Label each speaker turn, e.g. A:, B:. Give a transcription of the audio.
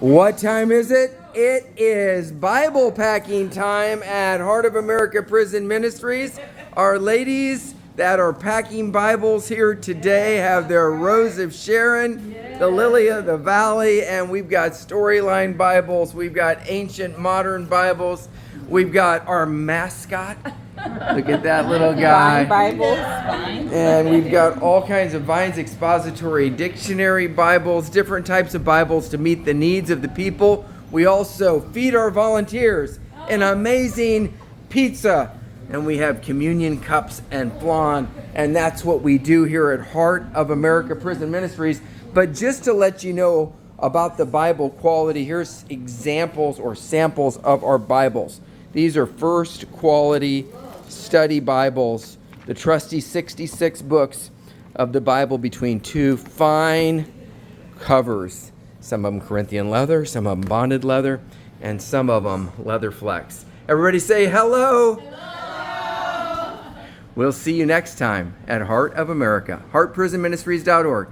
A: What time is it? It is Bible packing time at Heart of America Prison Ministries. Our ladies that are packing Bibles here today have their Rose of Sharon, the Lily of the Valley, and we've got Storyline Bibles, we've got Ancient Modern Bibles, we've got our mascot. Look at that little guy.
B: Vine Bibles.
A: And we've got all kinds of Vine's Expository Dictionary Bibles, different types of Bibles to meet the needs of the people. We also feed our volunteers an amazing pizza. And we have communion cups and flan. And that's what we do here at Heart of America Prison Ministries. But just to let you know about the Bible quality, here's examples or samples of our Bibles. These are first quality study Bibles, the trusty 66 books of the Bible between two fine covers. Some of them Corinthian leather, some of them bonded leather, and some of them leather flex. Everybody say hello. Hello. We'll see you next time at Heart of America, heartprisonministries.org.